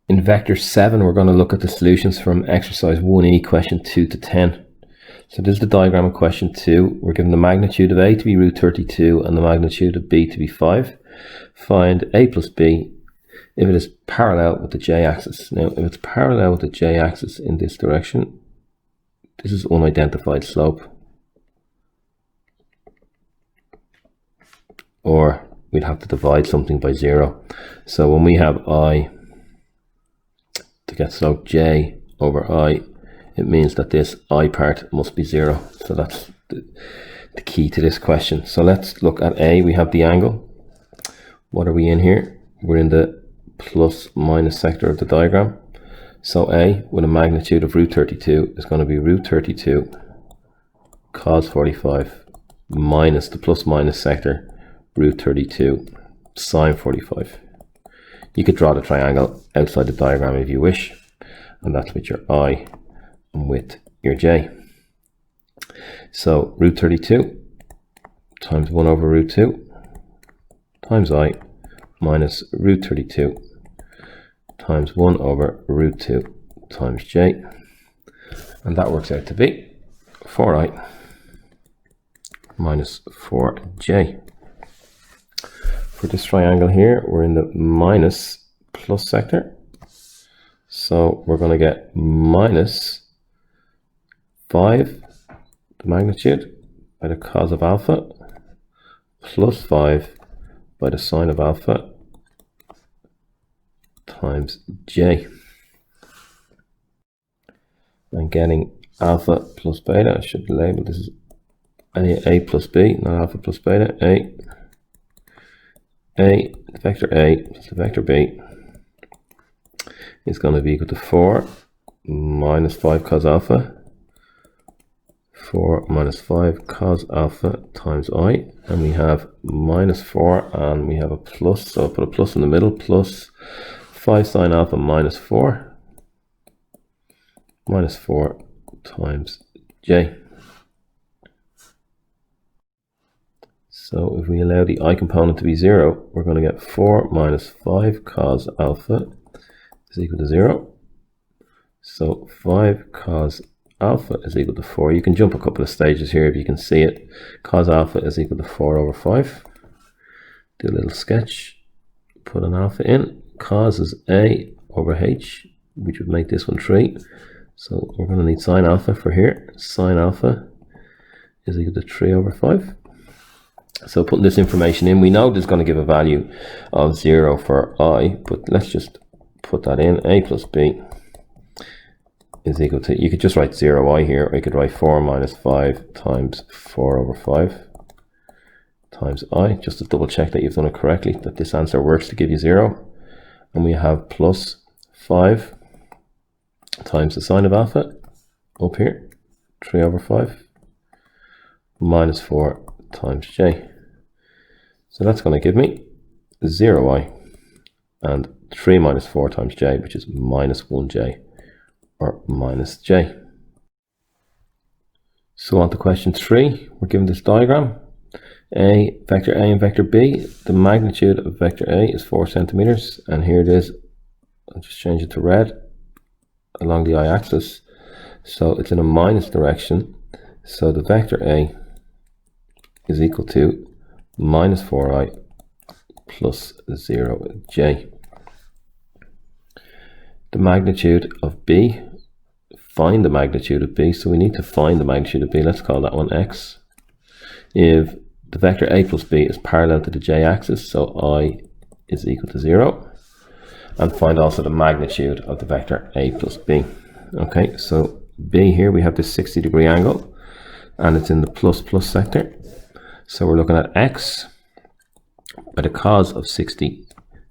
In vector 7, we're going to look at the solutions from exercise 1E, question 2 to 10. So this is the diagram of question 2. We're given the magnitude of A to be root 32 and the magnitude of B to be 5. Find A plus B if it is parallel with the j-axis. Now, if it's parallel with the j-axis in this direction, this is unidentified slope. Or we'd have to divide something by 0. So when we have I to get slope j over I, it means that this I part must be 0. So that's the key to this question. So let's look at A. We have the angle. What are we in here? We're in the plus minus sector of the diagram. So A with a magnitude of root 32 is going to be root 32 cos 45 minus the plus minus sector root 32 sine 45. You could draw the triangle outside the diagram if you wish, and that's with your I and with your j. So root 32 times 1 over root 2 times I minus root 32 times 1 over root 2 times j, and that works out to be 4I minus 4j. For this triangle here, we're in the minus plus sector, so we're going to get minus 5, the magnitude, by the cos of alpha, plus 5 by the sine of alpha, times j. And getting alpha plus beta, I should label this as A plus B, not alpha plus beta. A, the vector A plus the vector B is going to be equal to 4 minus 5 cos alpha, 4 minus 5 cos alpha times I, and we have minus 4 and we have a plus, so I'll put a plus in the middle, plus 5 sine alpha minus 4 times j. So if we allow the I component to be 0, we're going to get 4 minus 5 cos alpha is equal to 0. So 5 cos alpha is equal to 4. You can jump a couple of stages here if you can see it. Cos alpha is equal to 4 over 5. Do a little sketch. Put an alpha in. Cos is A over H, which would make this one 3. So we're going to need sine alpha for here. Sine alpha is equal to 3 over 5. So putting this information in, we know this is going to give a value of 0 for I, but let's just put that in. A plus B is equal to, you could just write 0I here, or you could write 4 minus 5 times 4 over 5 times I, just to double check that you've done it correctly, that this answer works to give you 0. And we have plus 5 times the sine of alpha up here, 3 over 5, minus 4 times j. So that's going to give me 0I and 3 minus 4 times j, which is minus 1j or minus j. So on to question 3, we're given this diagram. Vector A and vector B. The magnitude of vector A is 4 centimeters, and here it is. I'll just change it to red along the y-axis. So it's in a minus direction. So the vector A is equal to minus 4I plus 0j. The magnitude of B, find the magnitude of B, so we need to find the magnitude of B. Let's call that one x. If the vector A plus B is parallel to the j-axis, so I is equal to 0, and find also the magnitude of the vector A plus B. Okay, so B here, we have this 60-degree angle, and it's in the plus plus sector. So we're looking at x by the cos of 60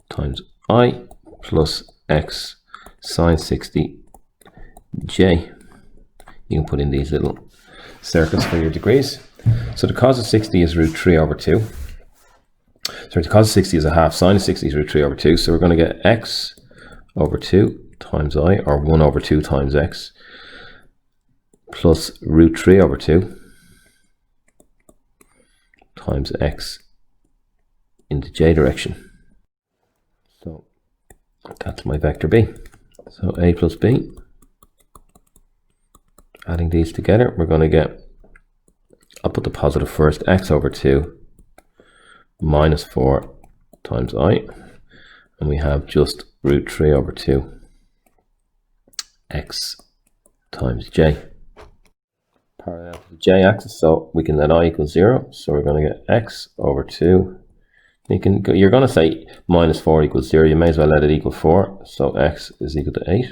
times I plus x sine 60 j. You can put in these little circles for your degrees. So the cos of 60 is root 3 over 2. Sorry, the cos of 60 is a half, sine of 60 is root 3 over 2. So we're going to get x over 2 times I, or 1 over 2 times x, plus root 3 over 2 times x in the j direction. So that's my vector B. So a plus b. Adding these together, we're going to get, I'll put the positive first, x over 2 minus 4 times I. And we have just root 3 over 2 x times j. Parallel to the j-axis, so we can let I equal 0. So we're going to get x over 2. You're going to say minus 4 equals 0. You may as well let it equal 4. So x is equal to 8.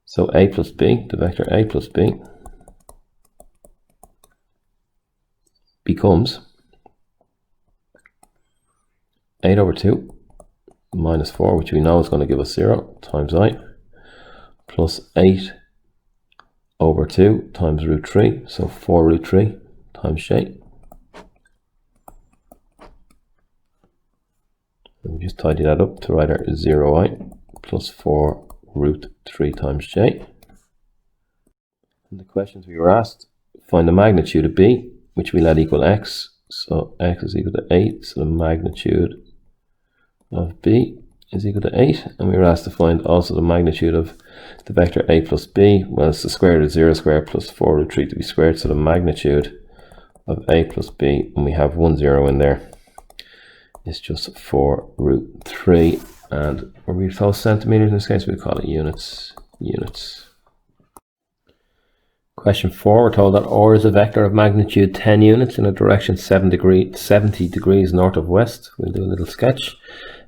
So a plus b, the vector a plus b, becomes 8 over 2 minus 4, which we know is going to give us 0, times I, plus 8 over 2 times root 3, so 4 root 3 times j. And we just tidy that up to write our 0i plus 4 root 3 times j. And the questions we were asked, find the magnitude of b, which we let equal x. So x is equal to 8, so the magnitude of b is equal to 8. And we were asked to find also the magnitude of the vector a plus b. Well, it's the square root of 0 squared plus 4 root 3 to be squared. So the magnitude of a plus b, and we have 1 0 in there, is just 4 root 3. And were we told centimeters in this case? We call it units. Question 4, we're told that R is a vector of magnitude 10 units in a direction 70 degrees north of west. We'll do a little sketch.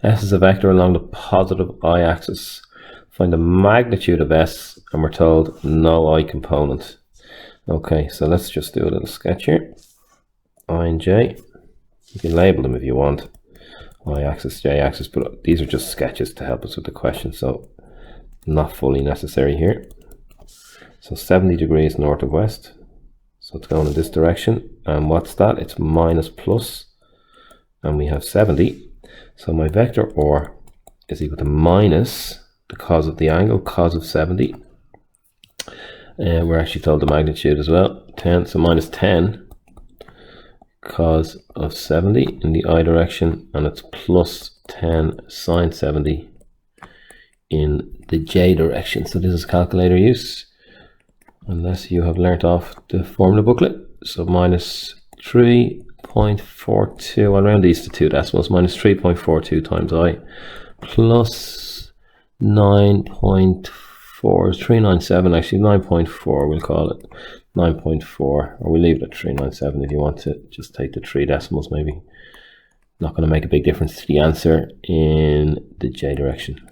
S is a vector along the positive I-axis. Find the magnitude of S, and we're told no I component. Okay, so let's just do a little sketch here. I and J. You can label them if you want. Y-axis, J-axis, but these are just sketches to help us with the question, so not fully necessary here. So 70 degrees north of west, so it's going in this direction. And what's that? It's minus plus, and we have 70. So my vector or is equal to minus the cos of the angle, cos of 70. And we're actually told the magnitude as well, 10, so minus 10 cos of 70 in the I direction, and it's plus 10 sine 70 in the J direction. So this is calculator use, unless you have learnt off the formula booklet. So minus 3.42, I'll round these to 2 decimals, minus 3.42 times I plus 9.4 is 397, actually 9.4 we'll call it. 9.4, or we'll leave it at 397 if you want to just take the 3 decimals maybe. Not going to make a big difference to the answer in the J direction.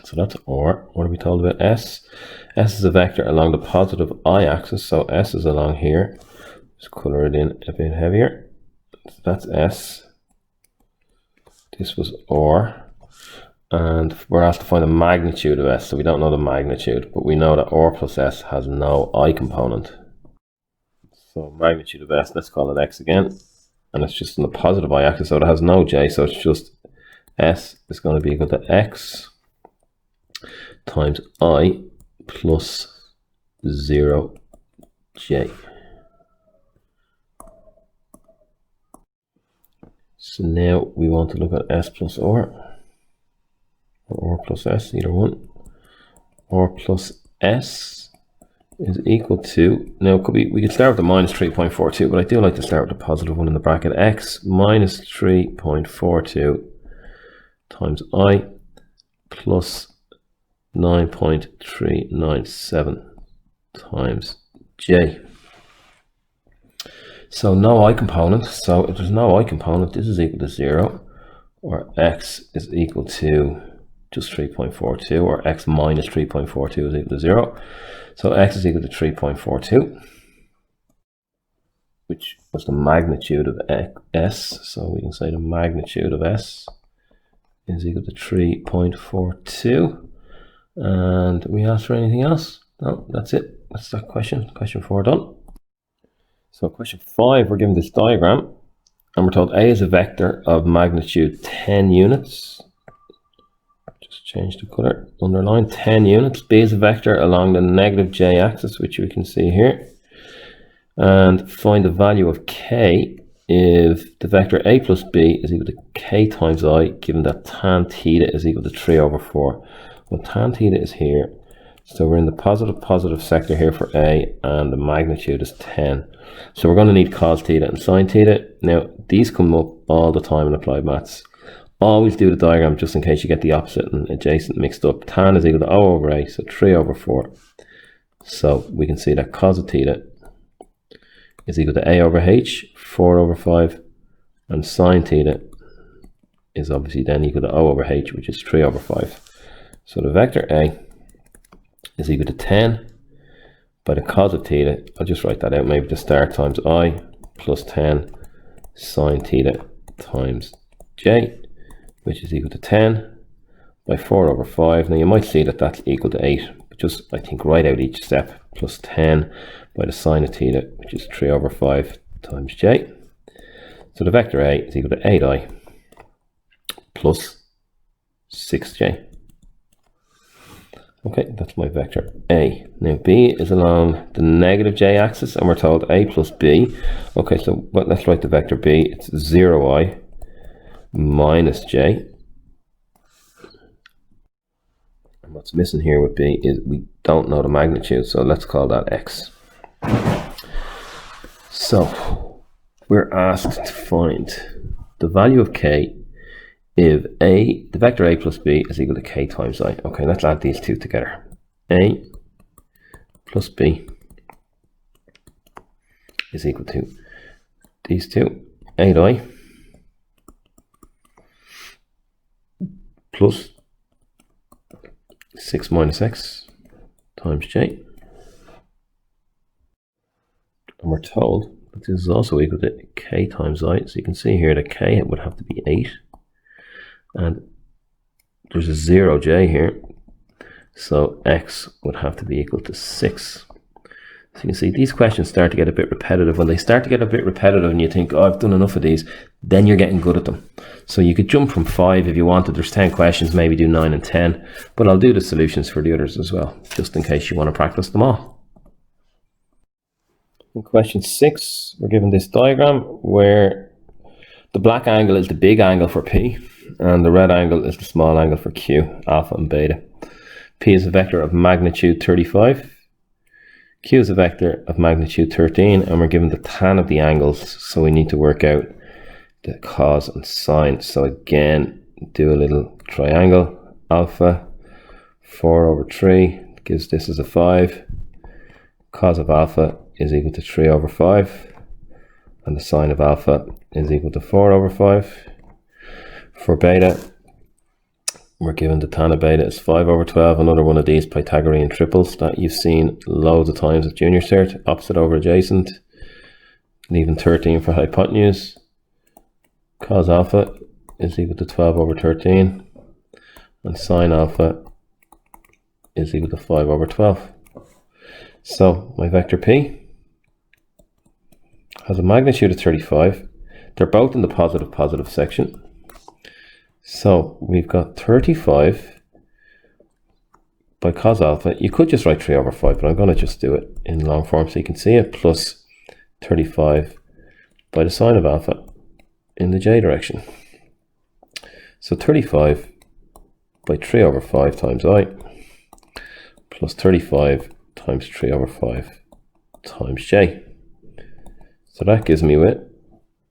So that's or. What are we told about S? S is a vector along the positive I-axis, so S is along here. Just colour it in a bit heavier. So that's S. This was or. And we're asked to find the magnitude of S, so we don't know the magnitude, but we know that or plus S has no I component. So magnitude of S, let's call it X again, and it's just in the positive I axis, so it has no J, so it's just S is going to be equal to X times I plus 0J. So now we want to look at S plus or plus S, either one. Or plus S is equal to, now it could be, we could start with the minus 3.42, but I do like to start with the positive one in the bracket. X minus 3.42 times I plus 9.397 times J. So no I component, so if there's no I component, this is equal to 0, or X is equal to just 3.42, or X minus 3.42 is equal to 0. So X is equal to 3.42, which was the magnitude of S. So we can say the magnitude of S is equal to 3.42. And we asked for anything else? No, that's it. That's that question. Question 4 done. So question 5, we're given this diagram, and we're told A is a vector of magnitude 10 units. Just change the color, underline 10 units. B is a vector along the negative J axis, which we can see here. And find the value of K if the vector A plus B is equal to K times I, given that tan theta is equal to 3 over 4. Well, tan theta is here. So we're in the positive sector here for A, and the magnitude is 10. So we're going to need cos theta and sin theta. Now, these come up all the time in applied maths. Always do the diagram just in case you get the opposite and adjacent mixed up. Tan is equal to O over A, so 3 over 4. So we can see that cos of theta is equal to A over H, 4 over 5, and sin theta is obviously then equal to O over H, which is 3 over 5. So the vector A is equal to 10 by the cos of theta. I'll just write that out, maybe the start times I plus 10 sin theta times J, which is equal to 10 by 4 over 5. Now you might see that that's equal to 8, but just I think write out each step, plus 10 by the sine of theta, which is 3 over 5 times J. So the vector A is equal to 8I plus 6J. Okay, that's my vector A. Now B is along the negative J axis, and we're told A plus B. Okay, so let's write the vector B. It's 0I minus J. And what's missing here with B is we don't know the magnitude, so let's call that X. So we're asked to find the value of K if the vector A plus B is equal to K times I. Okay, let's add these two together. A plus B is equal to these two, 8I plus 6 minus X times J. And we're told that this is also equal to K times I. So you can see here that K would have to be 8. And there's a 0J here, so X would have to be equal to 6. So you can see these questions start to get a bit repetitive. When they start to get a bit repetitive and you think, oh, I've done enough of these, then you're getting good at them. So you could jump from 5 if you wanted. There's 10 questions, maybe do 9 and 10, but I'll do the solutions for the others as well, just in case you want to practice them all. In question 6, we're given this diagram where the black angle is the big angle for P, and the red angle is the small angle for Q, alpha and beta. P is a vector of magnitude 35. Q is a vector of magnitude 13, and we're given the tan of the angles, so we need to work out the cos and sine. So again, do a little triangle. Alpha, 4 over 3, gives this as a 5. Cos of alpha is equal to 3 over 5, and the sine of alpha is equal to 4 over 5. For beta, we're given the tan of beta is 5 over 12, another one of these Pythagorean triples that you've seen loads of times at junior cert, opposite over adjacent, leaving 13 for hypotenuse. Cos alpha is equal to 12 over 13, and sine alpha is equal to 5 over 12. So my vector P has a magnitude of 35. They're both in the positive section. So we've got 35 by cos alpha. You could just write 3 over 5, but I'm going to just do it in long form so you can see it, plus 35 by the sine of alpha in the j direction. So 35 by 3 over 5 times I, plus 35 times 3 over 5 times j. So that gives me with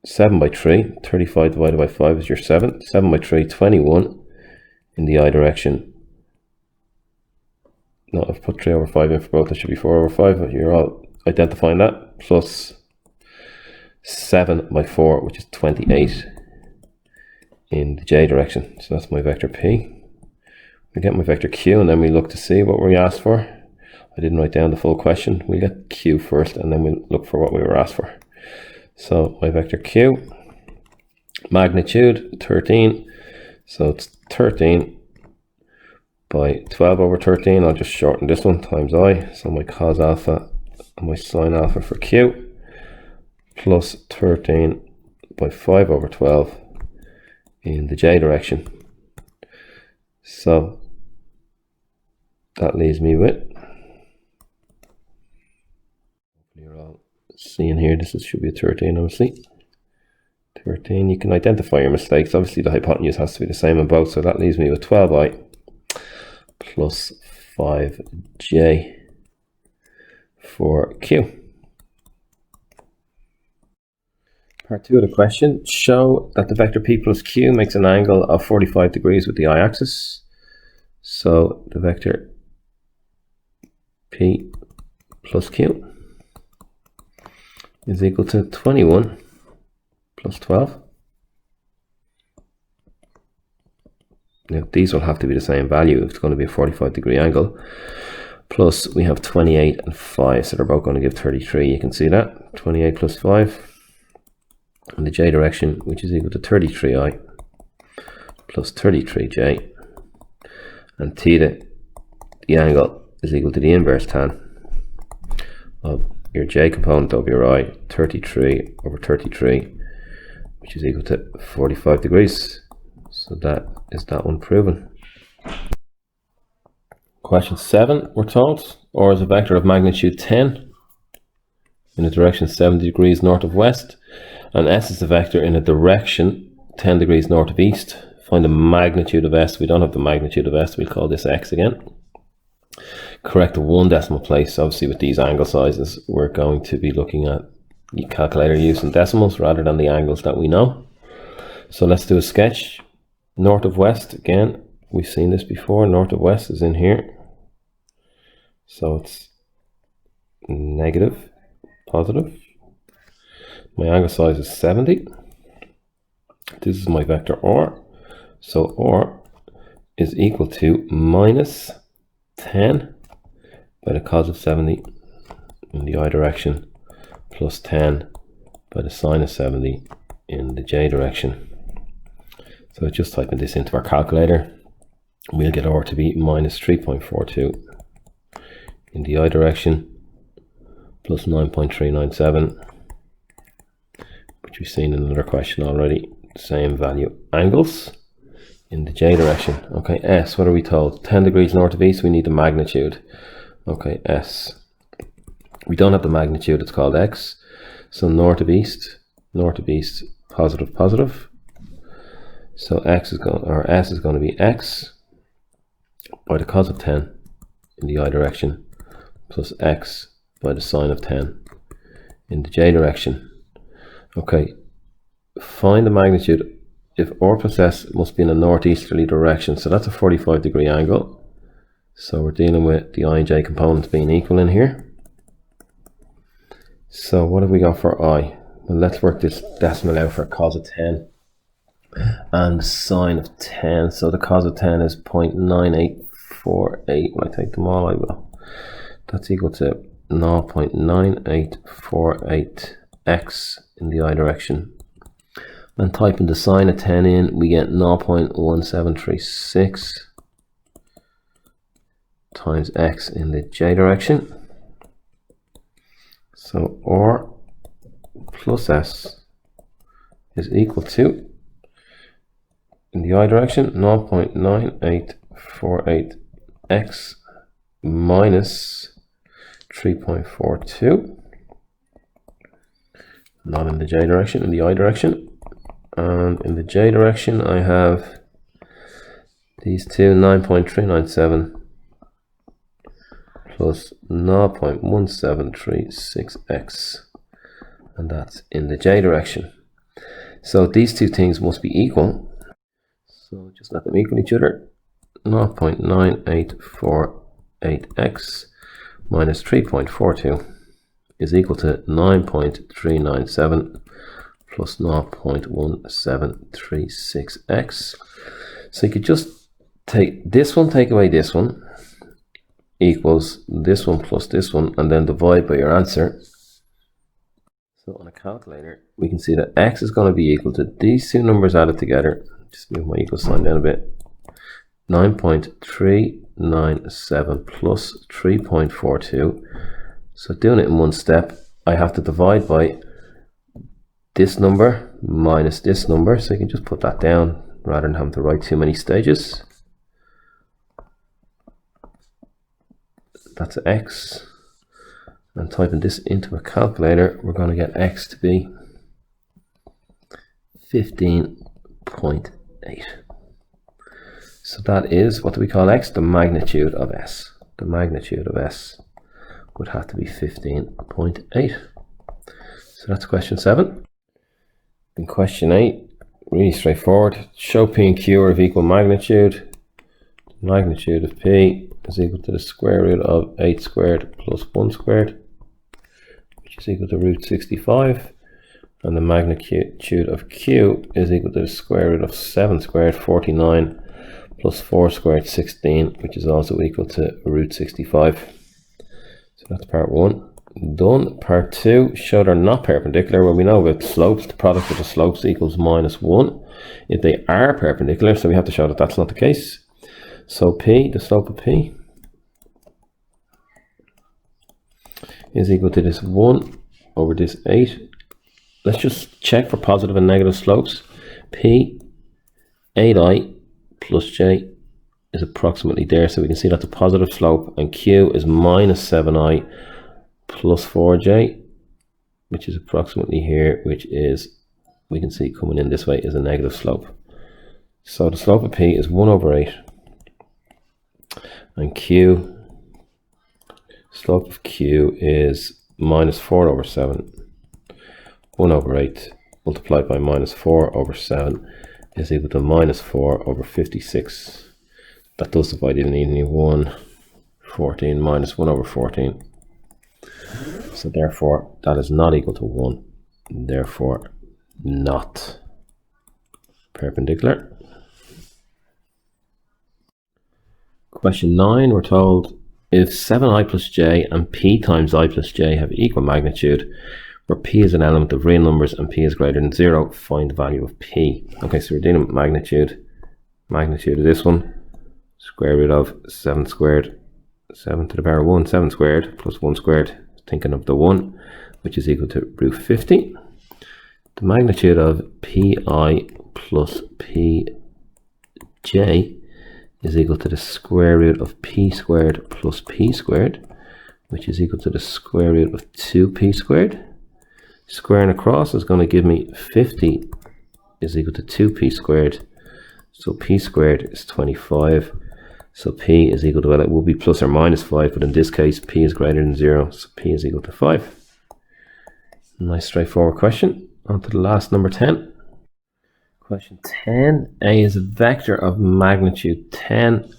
7 by 3, 35 divided by 5 is your 7. 7 by 3, 21 in the I direction. No, I've put 3 over 5 in for both. That should be 4 over 5. You're all identifying that. Plus 7 by 4, which is 28 in the j direction. So that's my vector P. We get my vector Q, and then we look to see what we asked for. I didn't write down the full question. We'll get Q first, and then we'll look for what we were asked for. So my vector Q, magnitude 13, so it's 13 by 12 over 13. I'll just shorten this one, times I. So my cos alpha and my sine alpha for Q, plus 13 by 5 over 12 in the j direction. So that leaves me with, you're all seeing here, this should be a 13 obviously. 13, you can identify your mistakes. Obviously the hypotenuse has to be the same on both, so that leaves me with 12i plus 5j for q. Part 2 of the question, show that the vector p plus q makes an angle of 45 degrees with the y-axis. So the vector p plus q is equal to 21 plus 12. Now these will have to be the same value if it's going to be a 45 degree angle. Plus we have 28 and 5, so they're both going to give 33. You can see that. 28 plus 5 in the j direction, which is equal to 33i plus 33j. And theta, the angle, is equal to the inverse tan of your j component over your I, 33 over 33, which is equal to 45 degrees. So that is that one proven. Question 7, we're told, or is a vector of magnitude 10 in a direction 70 degrees north of west, and s is a vector in a direction 10 degrees north of east. Find the magnitude of s. We don't have the magnitude of s, we'll call this x again. Correct the 1 decimal place. Obviously with these angle sizes we're going to be looking at the calculator using decimals rather than the angles that we know. So let's do a sketch. North of west, again, we've seen this before. North of west is in here. So it's negative, positive. My angle size is 70. This is my vector r. So r is equal to minus 10 by the cos of 70 in the I direction plus 10 by the sine of 70 in the j direction. So just typing this into our calculator, we'll get r to be minus 3.42 in the I direction plus 9.397, which we've seen in another question already. Same value angles in the j direction. Okay, s, what are we told? 10 degrees north of east, we need the magnitude. Okay, s. We don't have the magnitude, it's called x. So north of east, positive, positive. So x is going, or s is going to be x by the cos of 10 in the I direction plus x by the sine of 10 in the j direction. Okay, find the magnitude if r plus s must be in a northeasterly direction. So that's a 45 degree angle. So we're dealing with the I and j components being equal in here. So what have we got for I? Well, let's work this decimal out for cos of 10 and sine of 10. So the cos of 10 is 0.9848. When I take them all, I will. That's equal to 0.9848x in the I direction. And typing the sine of 10 in, we get 0.1736 times x in the j direction. So r plus s is equal to, in the I direction, 0.9848x minus 3.42. Not in the j direction, in the I direction. And in the j direction, I have these two, 9.397 plus 0.1736x, and that's in the j direction. So these two things must be equal. So just let them equal each other. 0.9848x minus 3.42 is equal to 9.397 plus 0.1736x. So you could just take this one, take away this one, equals this one plus this one, and then divide by your answer. So on a calculator, we can see that x is going to be equal to these two numbers added together. Just move my equal sign down a bit. 9.397 plus 3.42. So doing it in one step, I have to divide by this number minus this number. So you can just put that down rather than having to write too many stages. That's x. And typing this into a calculator, we're going to get x to be 15.8. So that is, what do we call x? The magnitude of s. The magnitude of s would have to be 15.8. So that's question 7. In question 8, really straightforward. Show p and q are of equal magnitude. The magnitude of p is equal to the square root of 8 squared plus 1 squared, which is equal to root 65. And the magnitude of q is equal to the square root of 7 squared, 49, plus 4 squared, 16, which is also equal to root 65. So that's part 1. Done. Part 2, show they're not perpendicular. Well, we know with slopes, the product of the slopes equals -1. If they are perpendicular, so we have to show that that's not the case. So p, the slope of p, is equal to this 1 over this 8. Let's just check for positive and negative slopes. P, 8i plus j is approximately there, so we can see that's a positive slope, and q is -7i plus 4j, which is approximately here, which is, we can see coming in this way, is a negative slope. So the slope of p is 1 over 8, and q, slope of q is -4 over 7. 1 over 8 multiplied by -4 over 7 is equal to -4 over 56. That does divide evenly. 1, 14 minus 1 over 14. So therefore, that is not equal to 1. Therefore, not perpendicular. Question 9, we're told if 7i plus j and p times i plus j have equal magnitude, where p is an element of real numbers and p is greater than 0, find the value of p. Okay, so we're dealing with magnitude. Magnitude of this one, square root of 7 squared, 7 to the power 1, 7 squared, plus 1 squared, thinking of the 1, which is equal to root 50. The magnitude of pi plus pj is equal to the square root of p squared plus p squared, which is equal to the square root of 2p squared. Squaring across is going to give me 50 is equal to 2p squared. So p squared is 25. So p is equal to, well, it will be plus or minus 5, but in this case, p is greater than 0. So p is equal to 5. Nice straightforward question. On to the last, number 10. Question 10. A is a vector of magnitude 10.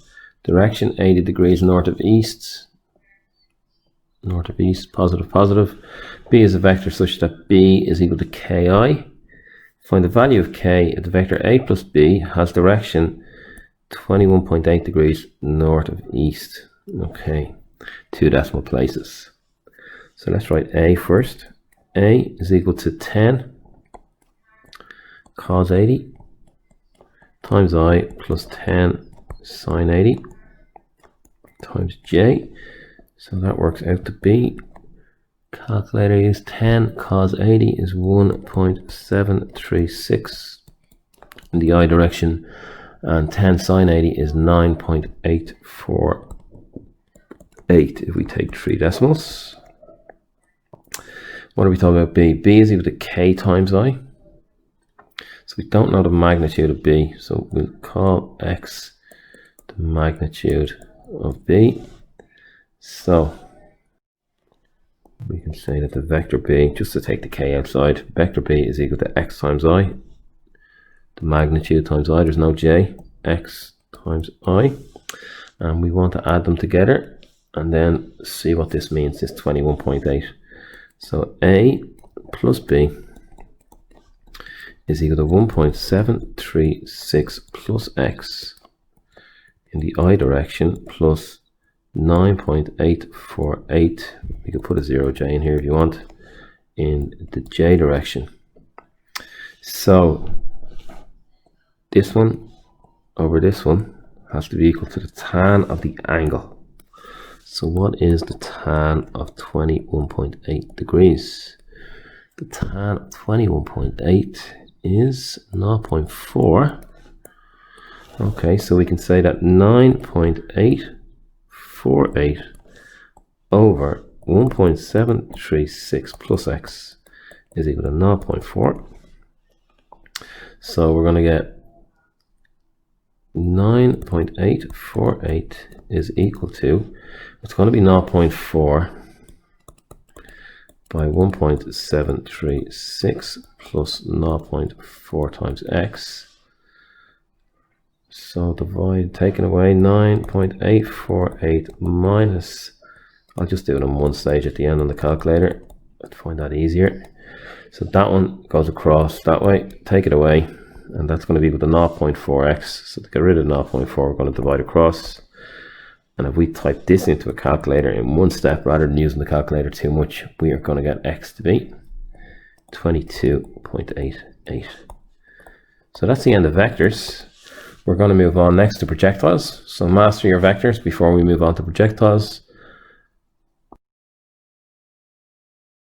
Direction 80 degrees north of east. North of east, positive, positive. B is a vector such that b is equal to ki. Find the value of k if the vector a plus b has direction 21.8 degrees north of east. Okay, 2 decimal places. So let's write a first. A is equal to 10 cos 80 times I plus 10 sine 80 times j. So that works out to be, calculator use, 10 cos 80 is 1.736 in the I direction, and 10 sine 80 is 9.848 if we take 3 decimals. What are we talking about b? B is equal to k times I. So we don't know the magnitude of b, so we'll call x the magnitude of b. So we can say that the vector b, just to take the k outside, vector b is equal to x times I. The magnitude times I, there's no j, x times I. And we want to add them together and then see what this means, this 21.8. So a plus b is equal to 1.736 plus x in the I direction plus 9.848. We could put a 0j in here if you want, in the j direction. So this one over this one has to be equal to the tan of the angle. So what is the tan of 21.8 degrees? The tan of 21.8 is 0.4. Okay, so we can say that 9.848 over 1.736 plus x is equal to 0.4. So we're going to get 9.848 is equal to, it's going to be 0.4 by 1.736 plus 0.4 times x. So divide, taking away 9.848 minus, I'll just do it on one stage at the end on the calculator. I'd find that easier. So that one goes across that way, take it away, and that's going to be equal to 0.4x. So to get rid of 0.4, we're going to divide across. And if we type this into a calculator in one step, rather than using the calculator too much, we are going to get x to be 22.88. So that's the end of vectors. We're going to move on next to projectiles. So master your vectors before we move on to projectiles.